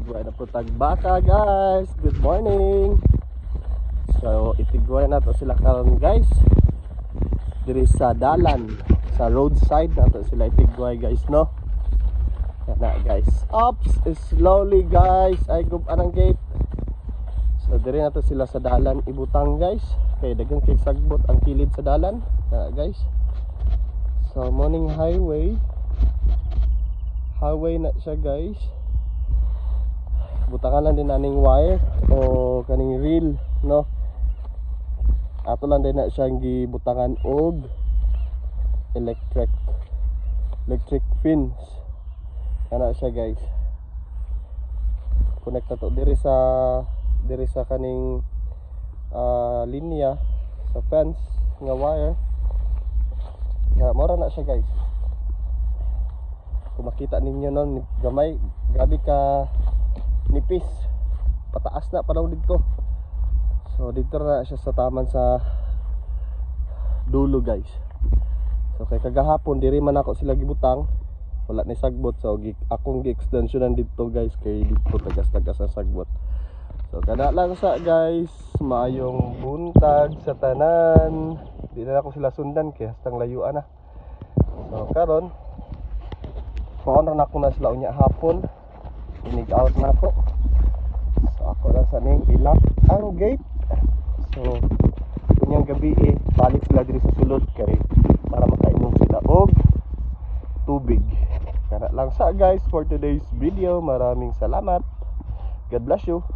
itigway na po tagbaka guys. Good morning. So itigway na to sila karon guys. Diri sa dalan, sa roadside na to sila itigway guys, no. Kana guys. Ups, slowly guys. Ay gub anang gate. So diri na to sila sa dalan ibutang guys. Kay daghang kay sagbot ang kilid sa dalan. Kana guys. So morning highway na siya guys. Butangan lang din naning wire o kaning reel, no. Ato lang din na siyang gibutangan og electric fins. Kana siya guys. Connect na to diri sa kaning linya sa fence nga wire. Ya, mora na siya guys. Kung makita ninyo nun, gamay, grabe ka nipis. Pataas na pa daw dito. So dito na siya sa taman sa dulo guys. So kay kagahapon diri man ako sila gibutang, wala ni sagbot. So akong gi-extensionan dito guys, kay dito tagas-tagas sa sagbot. So kada lang sa guys, maayong buntag sa tanan. Di na ako sila sundan kay hastang layuan na. So karon paon na ako na sila unya hapon. Inig out na ako. So ako na sa ning ilak ang gate. So unyang gabi balik sila diri sa sulod kay para makainom sila og tubig. Kana lang sa guys for today's video. Maraming salamat. God bless you.